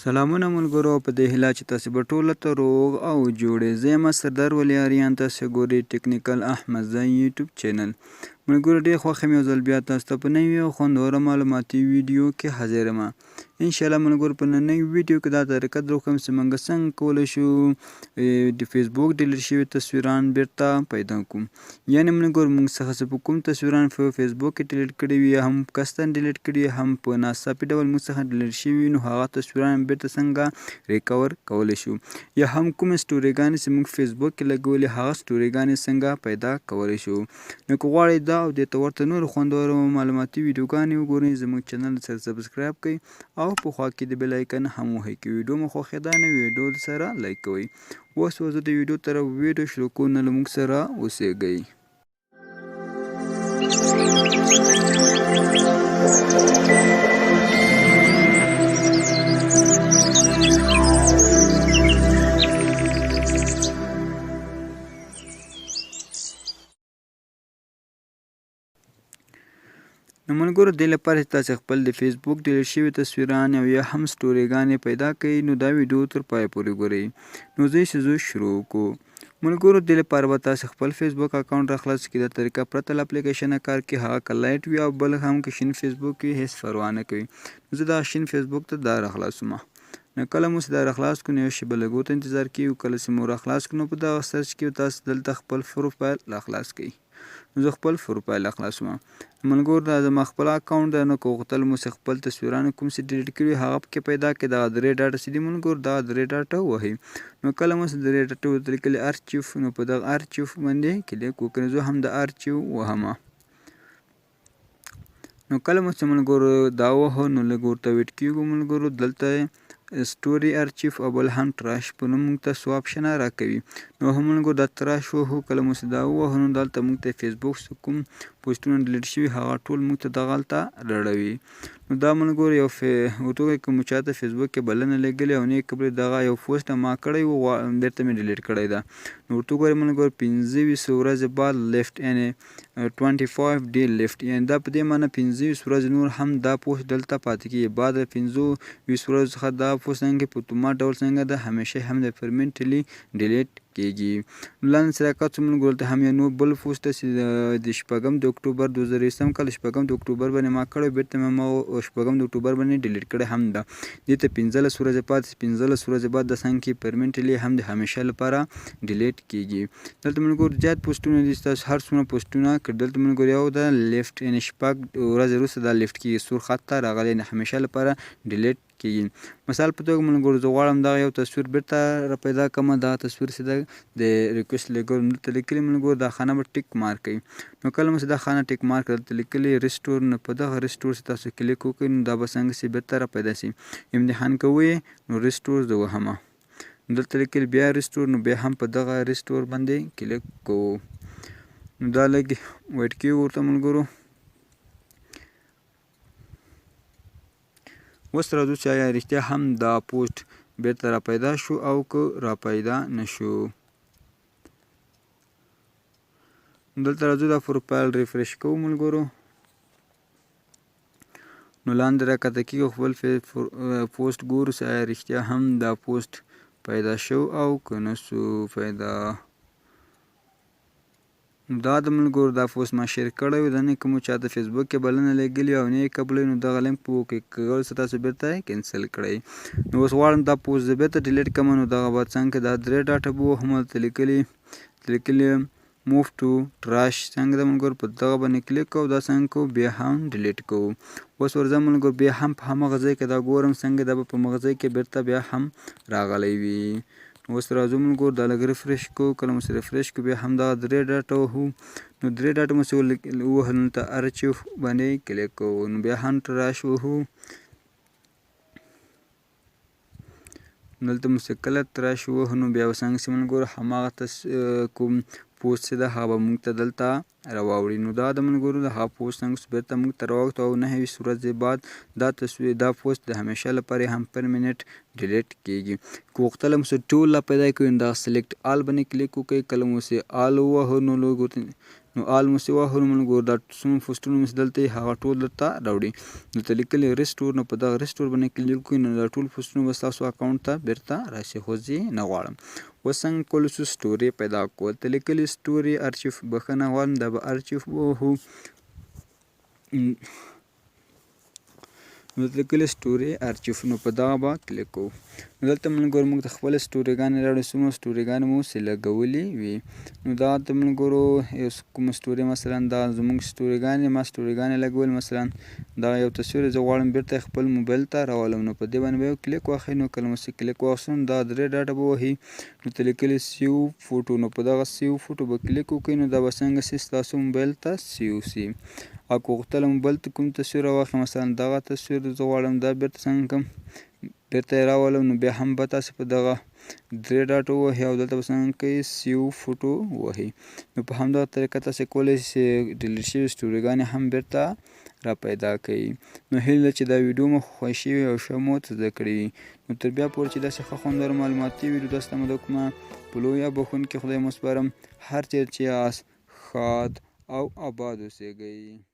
سلامونه ملګرو، په دې هیله چې تاسې به ټوله ته روغ او جوړې. زه یم سردار ولیاریان، تاسې ګورئ ټیکنیکل احمد زی یوټیوب چینل. ملګرو ډېر خوښ یم یو ځل بیا تاسو ته په نوي او خوندوره معلوماتي ویډیو کې حاضر یم. انشاءالله ملګرو په نننۍ ویډیو کې دا طریقه در وښیم چې موږ څنګه کولی شو د فیسبوک ډیلیټ شوي تصویران بیرته پیدا کړو. یعنې ملګرو موږ څخه چې په کوم تصویران په فیسبوک کې ډیلیټ کړي وي، هم قصداً ډیلیټ کړي هم په ناڅاپي ډول موږ څخه ډیلیټ شوي وي، نو هغه تصویران بیرته څنګه ریکور کولی شو، یا هم کومې سټوریګانې چې موږ فیسبوک کې لګولې هغه سټوریګانې څنګه پیدا کولی شو. نو که غواړئ دا او دې ته ورته نورو خوندورو معلوماتي ویډیوګانې وګورئ، زموږ چینل سره سبسګرایب کړئ او په خوا کې د بیل آیکن هم وهئ. که ویډیو مو خوښېده نو ویډیو سره لایک کوئ. اوس زه د ویډیو طرف ویډیو شروع کوو، نو له موږ سره اوسېږئ. نو ملګرو دې لپاره چې تاسې خپل د فیسبوک ډیلیټ شوي تصویران او یا هم سټوریګانې پیدا کړئ، نو دا ویډیو تر پایه پورې ګورئ. نو زه شروع کوو. ملګرو دې لپاره به تاسې خپل فیسبوک اکاونټ راخلاص کړئ. دا طریقه پرته له اپلیکیشنه کار کوي، هغه که لایټ وي او بل هم که شین فیسبوک وي هېڅ پروا نه کوي. زه دا شین فیسبوک ته دا راخلاصوم. نو کله مو چې دا راخلاص کړو نو یو شېبه لږ ورته انتظار کوي. کله چې مو راخلاص کړو نو په دغه سرچ کې تاسو دلته خپل پروفایل راخلاص کړئ. نو زه خپل پروفایل راخلاصوم. ملګرو دا زما خپل اکاونټ دی، نو که غوښتل مو چې خپل تصویرانو کوم چې ډیلیټ کړي هغه پکې پیدا کړئ، دغه درې ډاټه چې دي ملګرو دغه درې ډاټه ووهئ. نو کله مو چې درې ډاټه ورته لیکلي ارچیف، نو په دغه ارچیف باندې کلیک وکړئ. زه هم د ارچیف وهم. نو کله مو چې ملګرو دا ووهو نو لږ ورته ویټ کېږو. ملګرو دلته سټوري ارچیف او بل هم تراش په نوم موږ ته څو آپشنه راکوي. نو هم ملګرو دا تراش ووهو. کله مو چې دا ووهو نو دلته موږ ته فیسبوک کوم پوسټونه ډیلیټ شوي هغه ټول موږ ته دغه هلته راړوي. نو دا ملګرو یو ورته وګورئ که مو چاته فیسبوک کې بلنه لګلې او نه قبل دغه یو پوسټ ما کړی و بیرته مې ډیلیټ کړی ده. نو ورته وګورئ ملګرو 25 ورځې بعد لیفټ، یعنې 25 ډے لیفټ، یعنې دا په دې معنی 25 ورځې نور هم دا پوسټ دلته پاتې کېږي. بعد 25 ورځو څخه دا پوسټ څنګه په اتومات ډول څنګه ده همیشه هم د پرمنټلی ډیلیټ کېږي. لاندې صداقت ملګرو دلته هم یو نور بل پوسټ چې د 6 د اکتوبر 2020 کال 6 د اکتوبر باندې ما کړی، بیرته مې 6 د اکتوبر باندې ډیلیټ کړی هم ده. دې ته 15 ورځې پاتې، 15 ورځې بعد د څنګه پرمنټلی هم د همیشه لپاره ډیلیټ کېږي. دلته ملګرو زیات پوسټونه دي، تاسو هر څومره پوسټونه کړئ دلته ملګرو یو د لیفټ، یعنې 6 ورځې وروسته دا لیفټ کېږي، سور خط ته راغلی، یعنې همیشه لپاره ډیلیټ کېږي. مثال په توګه ملګرو زه غواړم دغه یو تصویر بیرته را پیدا کړم. دغه تصویر چې ده د ریکویسټ لګول دلته لیکلي ملګرو دا خانه به ټیک مارک کړئ. نو کله مو چې دا خانه ټیک مارک دلته لیکلي ریسټور، نو په دغه ریسټور چې تاسو کلیک وکړئ نو دا به څنګه چې بیرته را پیدا شي. امتحان کوئ نو ریسټور زه وهم. دلته لیکلي بیا ریسټور، نو بیا هم په دغه ریسټور باندې کلیک کوو. نو دا لږ ویټ کېږو ورته ملګرو. اوس راځو چې آیا رښتیا هم دا پوسټ بیرته را پیدا شو او که را پیدا نه شو. دلته راځو دا پروفایل ریفریش کوو ملګرو. نو لاندې را کښته کېږو، خپل پوسټ ګورو چې آیا رښتیا هم دا پوسټ پیدا شو او که نه سو پیدا. دا د ملګرو دا پوسټ ما شیر کړی و، دا نه که مو چاته فیسبوک کې بلنه لګلې او نه یې قبلوي نو دغه لینک په کلیک کول څه تاسو بیرته کینسل کړئ. نو اوس غواړم دا پوسټ زه بیرته ډیلیټ کړم. نو دغه به څنګه دا درې ډاټه به وهم هلته لیکلي موف ټو ټراش څنګه ده ملګرو په دغه باندې کلیک کوو. دا څنګه کوو بیا هم ډیلیټ کوو. اوس ورځم ملګرو بیا هم په همغه ځای کې دا ګورم څنګه دا به په همغه ځای کې بیرته بیا هم راغلی وي. اوس راځو ملګرو دا لږ ریفریش کوو. کله مو چې ریفریش کوو بیا هم دغه درې ډاټه وهو. نو درې ډاټه مو چې ووهل نو ته ارچیف باندې کلیک کوو. نو بیا هم ټراش وهو. دلته مو چې کله تراش ووهو نو بیا به څنګه چې ملګرو هماغه کوم پوسټ چې ده هغه به موږ ته دلته راواوړي. نو دا د ملګرو د هغه پوسټ څنګه چې بیرته موږ ته راواوښت او 29 ورځې بعد دا پوسټ د همیشه لپاره هم پر منټ ډیلیټ کېږي. که غوښتل مو چې ټول را پیدا کړئ نو دا سلیکټ آل باندې کلیک وکړئ. کله مو چې آل ووهو نو نو آل مو سواه نو ملګرو دا څومره پوسټونه مې دلته هغه ټول درته راوړي. دلته لیکلي ریسټور، نو په دغه ریسټور باندې کلیک وکړئ نو دا ټول پوسټونه به ستاسو اکاونټ ته بیرته راشي. خو زه یې نه غواړم. اوس څنګه کولی شو سټوري پیدا کول؟ ته لیکلي سټوري ارچیف بښنه غواړم دا به ارچیف ووهو. نو لیکلي سټوري ارچیف، نو په دغه به کلیک کوو. نو دلته ملګرو موږ ته خپله سټوریګانې راوړي، څومره سټوریګانې مو چې لګولې وي. نو دا ته ملګرو کومه سټوري مثلا دا زموږ سټوریګانې، ما سټوریګانې لګولې مثلا دا یو تصویر زه غواړم بیرته خپل موبایل ته راولم. نو په دې باندې به کلیک واخلئ. نو کله مو چې کلیک واخیستو دا 3 ډاټه به وهي. نو ته لیکلي سیو فوټو، نو په دغه سیو فوټو به کلیک وکړئ. نو دا به څنګه شي ستاسو موبایل ته سیو شي. او که غوښتل موبایل ته کوم تصویر راواخلئ مثلا دغه تصویر زه غواړم دا بیرته څنګه کړم بیرته یې راولم، نو بیا هم به تاسې په دغه 3 ډاټ ووهئ او دلته به څنګه کوئ سیو فوټو ووهئ. نو په همدغه طریقه تاسې کولی شئ ډیلیټ شوي سټوریګانې هم بیرته را پیدا کوي. نو هیله ده چې دا ویډیو مو خوښ شوي او ښه مو زده کړي وي. نو تر بیا پورې چې داسې ښه خوندور معلوماتي ویډیو تاسو ته مو د کومه په لوی یا بښونکي خدای مو سپارم. هر چیرې چې یاست ښاد او آباد اوسیږئ.